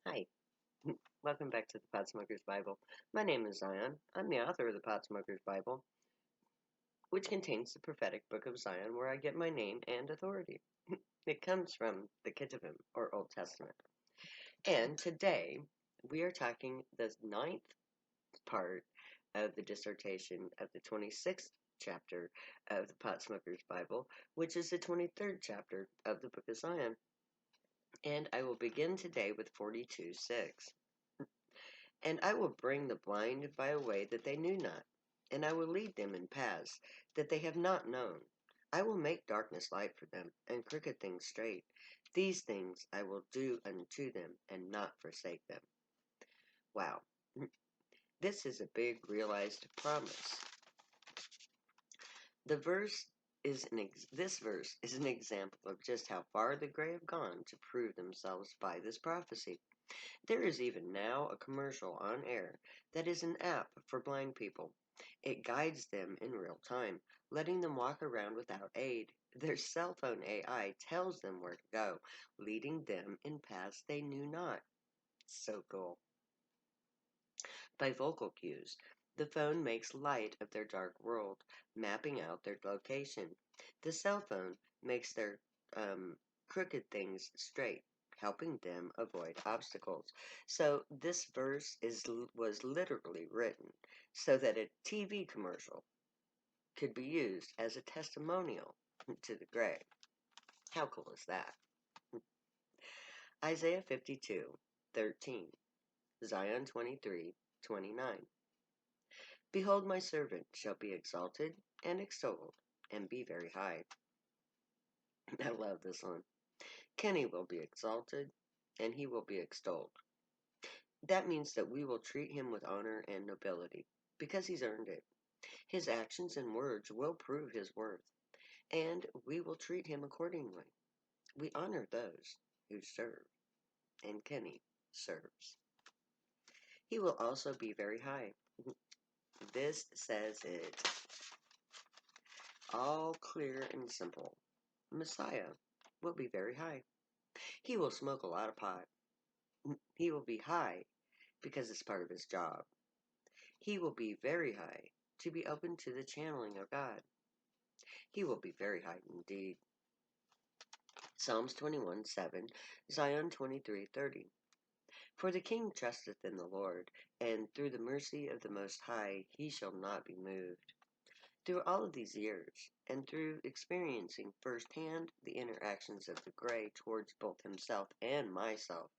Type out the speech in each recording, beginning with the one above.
Hi, welcome back to the Pot Smoker's Bible. My name is Zion. I'm the author of the Pot Smoker's Bible, which contains the prophetic book of Zion where I get my name and authority. It comes from the Ketuvim, or Old Testament. And today, we are talking the ninth part of the dissertation of the 26th chapter of the Pot Smoker's Bible, which is the 23rd chapter of the book of Zion. And I will begin today with 42:6. And I will bring the blind by a way that they knew not, and I will lead them in paths that they have not known. I will make darkness light for them, and crooked things straight. These things I will do unto them, and not forsake them. Wow. This is a big realized promise. This verse is an example of just how far the Grey have gone to prove themselves by this prophecy. There is even now a commercial on air that is an app for blind people. It guides them in real time, letting them walk around without aid. Their cell phone AI tells them where to go, leading them in paths they knew not. So cool. By vocal cues, the phone makes light of their dark world, mapping out their location. The cell phone makes their crooked things straight, helping them avoid obstacles. So this verse was literally written so that a TV commercial could be used as a testimonial to the Grey. How cool is that? Isaiah 52:13, Zion 23:29. Behold, my servant shall be exalted and extolled, and be very high. I love this one. Kenny will be exalted, and he will be extolled. That means that we will treat him with honor and nobility, because he's earned it. His actions and words will prove his worth, and we will treat him accordingly. We honor those who serve, and Kenny serves. He will also be very high. This says it all clear and simple. Messiah will be very high. He will smoke a lot of pot. He will be high because it's part of his job. He will be very high to be open to the channeling of God. He will be very high indeed. Psalms 21:7, Zion 23:30. For the king trusteth in the Lord, and through the mercy of the Most High he shall not be moved. Through all of these years, and through experiencing firsthand the interactions of the Grey towards both himself and myself,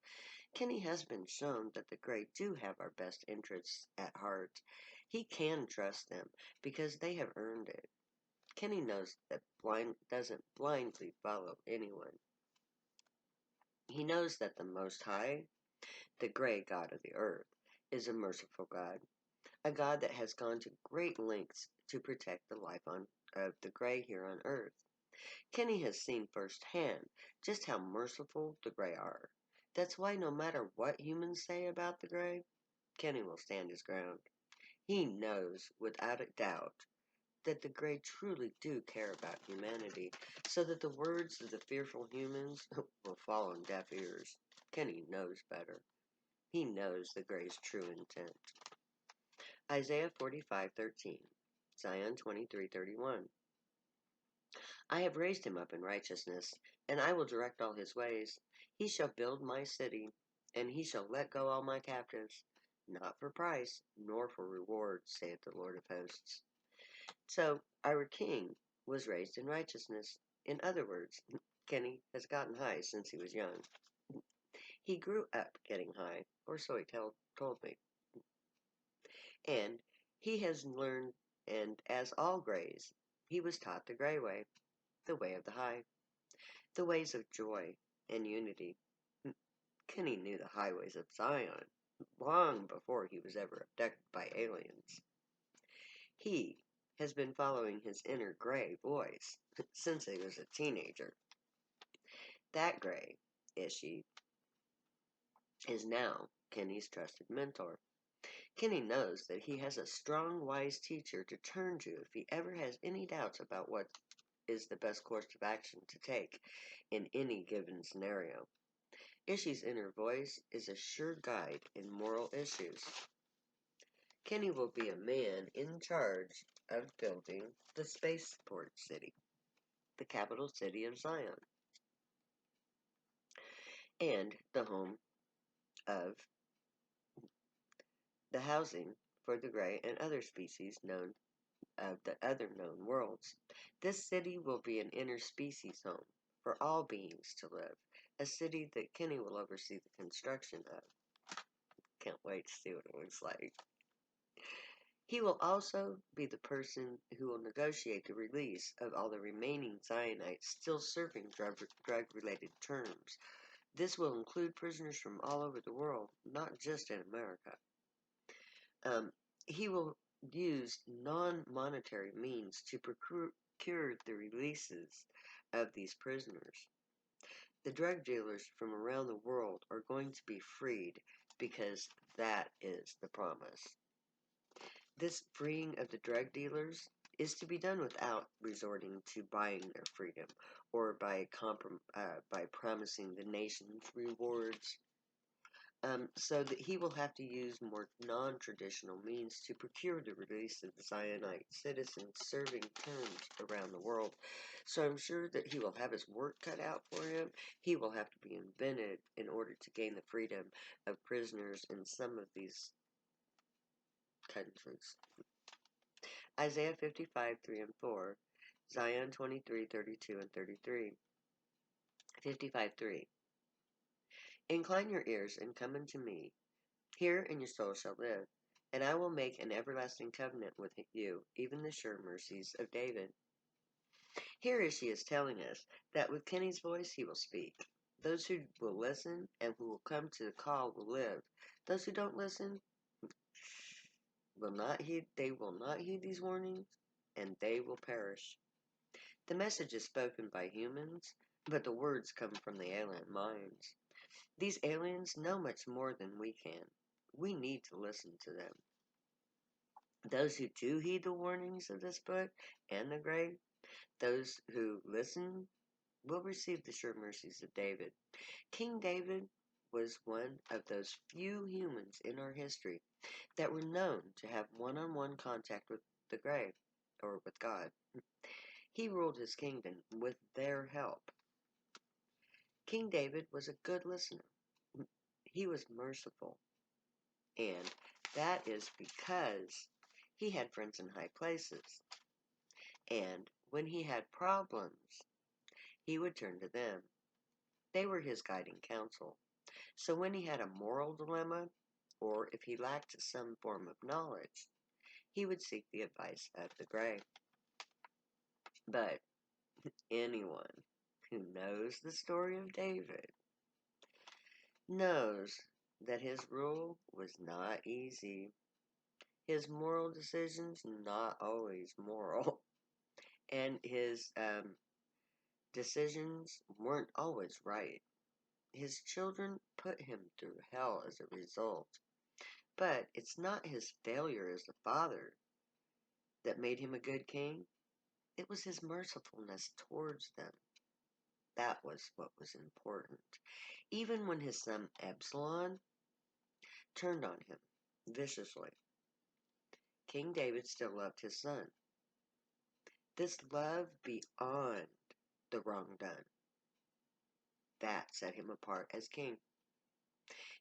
Kenny has been shown that the Grey do have our best interests at heart. He can trust them because they have earned it. Kenny knows that doesn't blindly follow anyone. He knows that the Most High, the Grey God of the earth, is a merciful God, a God that has gone to great lengths to protect the life of the Grey here on earth. Kenny has seen firsthand just how merciful the Grey are. That's why no matter what humans say about the Grey, Kenny will stand his ground. He knows, without a doubt, that the Grey truly do care about humanity, so that the words of the fearful humans will fall on deaf ears. Kenny knows better. He knows the Grey's true intent. Isaiah 45:13, Zion 23:31. I have raised him up in righteousness, and I will direct all his ways. He shall build my city, and he shall let go all my captives, not for price, nor for reward, saith the Lord of hosts. So, our king was raised in righteousness. In other words, Kenny has gotten high since he was young. He grew up getting high, or so he told me. And he has learned, and as all Greys, he was taught the Grey way, the way of the high, the ways of joy and unity. Kenny knew the highways of Zion long before he was ever abducted by aliens. He has been following his inner Grey voice since he was a teenager. That Grey, Ishi, is now Kenny's trusted mentor. Kenny knows that he has a strong, wise teacher to turn to if he ever has any doubts about what is the best course of action to take in any given scenario. Ishi's inner voice is a sure guide in moral issues. Kenny will be a man in charge of building the spaceport city, the capital city of Zion, and the home of the housing for the gray and other species known of the other known worlds. This city will be an interspecies home for all beings to live, a city that Kenny will oversee the construction of. Can't wait to see what it looks like. He will also be the person who will negotiate the release of all the remaining Zionites still serving drug-related terms. This will include prisoners from all over the world, not just in America. Um, he will use non-monetary means to procure the releases of these prisoners. The drug dealers from around the world are going to be freed because that is the promise. This freeing of the drug dealers is to be done without resorting to buying their freedom or by promising the nations rewards. So that he will have to use more non-traditional means to procure the release of the Zionite citizens serving terms around the world. So I'm sure that he will have his work cut out for him. He will have to be invented in order to gain the freedom of prisoners in some of these countries. Isaiah 55, 3 and 4, Zion 23, 32 and 33. 55, 3. Incline your ears and come unto me. Hear, and your soul shall live. And I will make an everlasting covenant with you, even the sure mercies of David. Here is she is telling us that with Kenny's voice he will speak. Those who will listen and who will come to the call will live. Those who don't listen will not heed these warnings, and they will perish. The message is spoken by humans, but the words come from the alien minds. These aliens know much more than we can. We need to listen to them. Those who do heed the warnings of this book and the grave, those who listen, will receive the sure mercies of David. King David was one of those few humans in our history that were known to have one-on-one contact with the grave, or with God. He ruled his kingdom with their help. King David was a good listener. He was merciful, and that is because he had friends in high places. And when he had problems, he would turn to them. They were his guiding counsel. So when he had a moral dilemma, or if he lacked some form of knowledge, he would seek the advice of the gray. But anyone who knows the story of David knows that his rule was not easy. His moral decisions not always moral, and his decisions weren't always right. His children put him through hell as a result. But it's not his failure as a father that made him a good king. It was his mercifulness towards them. That was what was important. Even when his son Absalom turned on him viciously, King David still loved his son. This love beyond the wrong done, that set him apart as king.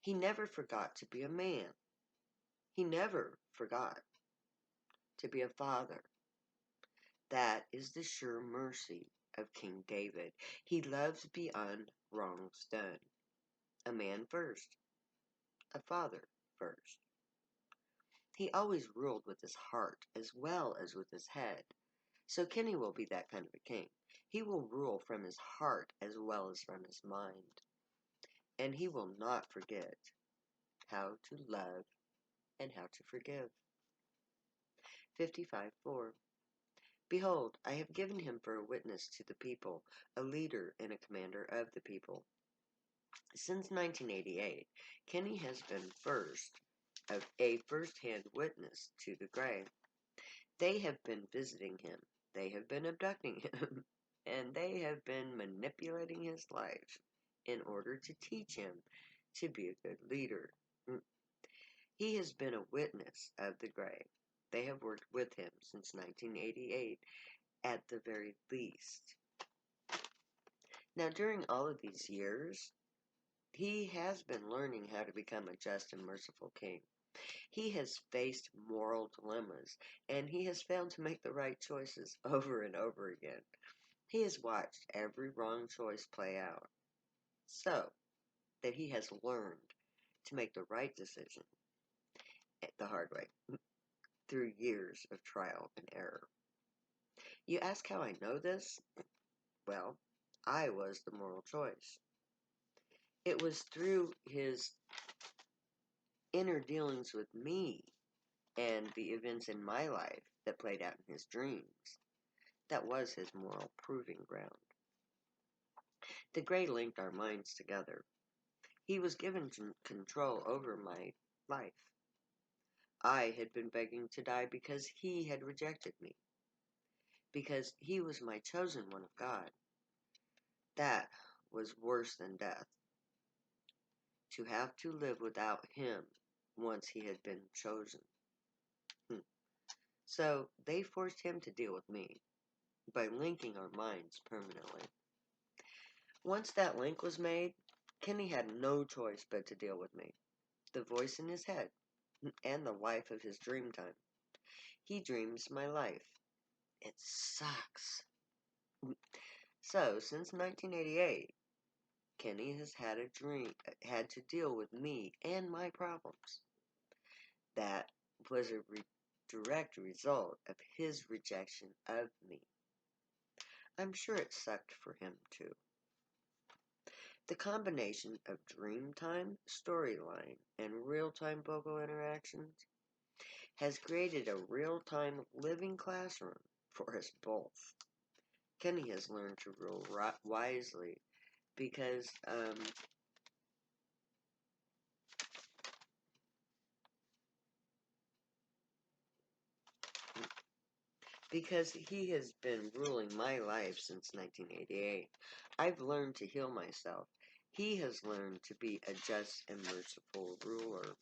He never forgot to be a man. He never forgot to be a father. That is the sure mercy of King David. He loves beyond wrongs done. A man first, a father first. He always ruled with his heart as well as with his head. So Kenny will be that kind of a king. He will rule from his heart as well as from his mind. And he will not forget how to love and how to forgive. 55:4. Behold, I have given him for a witness to the people, a leader and a commander of the people. Since 1988, Kenny has been a first-hand witness to the grave. They have been visiting him, they have been abducting him, and they have been manipulating his life. in order to teach him to be a good leader. He has been a witness of the Gray. They have worked with him since 1988 at the very least. Now, during all of these years, he has been learning how to become a just and merciful king. He has faced moral dilemmas, and he has failed to make the right choices over and over again. He has watched every wrong choice play out, so that he has learned to make the right decision the hard way through years of trial and error. You ask how I know this? Well, I was the moral choice. It was through his inner dealings with me and the events in my life that played out in his dreams. That was his moral proving ground. The Gray linked our minds together. He was given control over my life. I had been begging to die because he had rejected me, because he was my chosen one of God. That was worse than death, to have to live without him once he had been chosen. So they forced him to deal with me by linking our minds permanently. Once that link was made, Kenny had no choice but to deal with me, the voice in his head, and the wife of his dream time. He dreams my life. It sucks. So, since 1988, Kenny has had to deal with me and my problems. That was a direct result of his rejection of me. I'm sure it sucked for him too. The combination of Dreamtime storyline and real-time vocal interactions has created a real-time living classroom for us both. Kenny has learned to rule wisely because he has been ruling my life since 1988. I've learned to heal myself. He has learned to be a just and merciful ruler.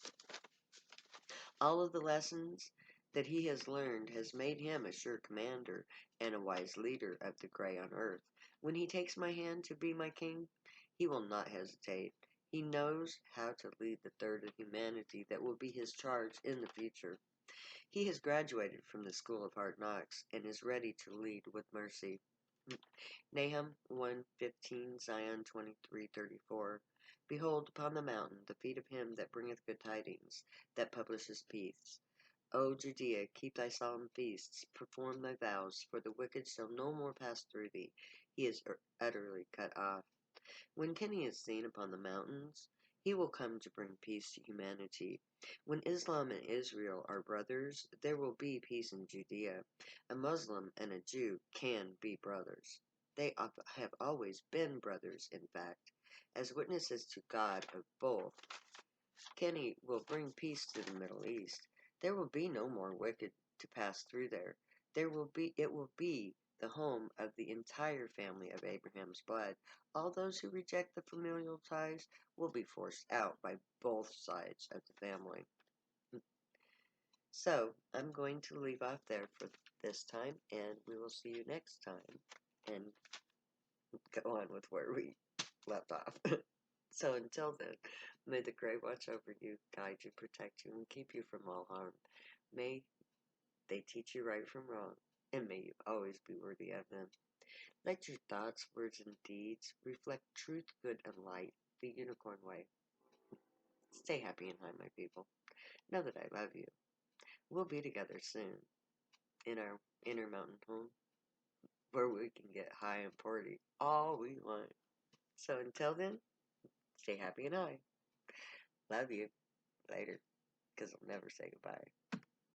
All of the lessons that he has learned has made him a sure commander and a wise leader of the Grey on earth. When he takes my hand to be my king, he will not hesitate. He knows how to lead the third of humanity that will be his charge in the future. He has graduated from the School of Hard Knocks and is ready to lead with mercy. Nahum 1:15, Zion 23:34. Behold, upon the mountain the feet of him that bringeth good tidings, that publishes peace. O Judea, keep thy solemn feasts, perform thy vows, for the wicked shall no more pass through thee. He is utterly cut off. When Kenny is seen upon the mountains, he will come to bring peace to humanity. When Islam and Israel are brothers, there will be peace in Judea. A Muslim and a Jew can be brothers. They have always been brothers, in fact, as witnesses to God of both. Kenny will bring peace to the Middle East. There will be no more wicked to pass through there. It will be the home of the entire family of Abraham's blood. All those who reject the familial ties will be forced out by both sides of the family. So, I'm going to leave off there for this time, and we will see you next time, and go on with where we left off. So until then, may the Grey watch over you, guide you, protect you, and keep you from all harm. May they teach you right from wrong, and may you always be worthy of them. Let your thoughts, words, and deeds reflect truth, good, and light, the unicorn way. Stay happy and high, my people. Know that I love you. We'll be together soon in our inner mountain home, where we can get high and party all we want. So until then, stay happy and high. Love you. Later. Because I'll never say goodbye.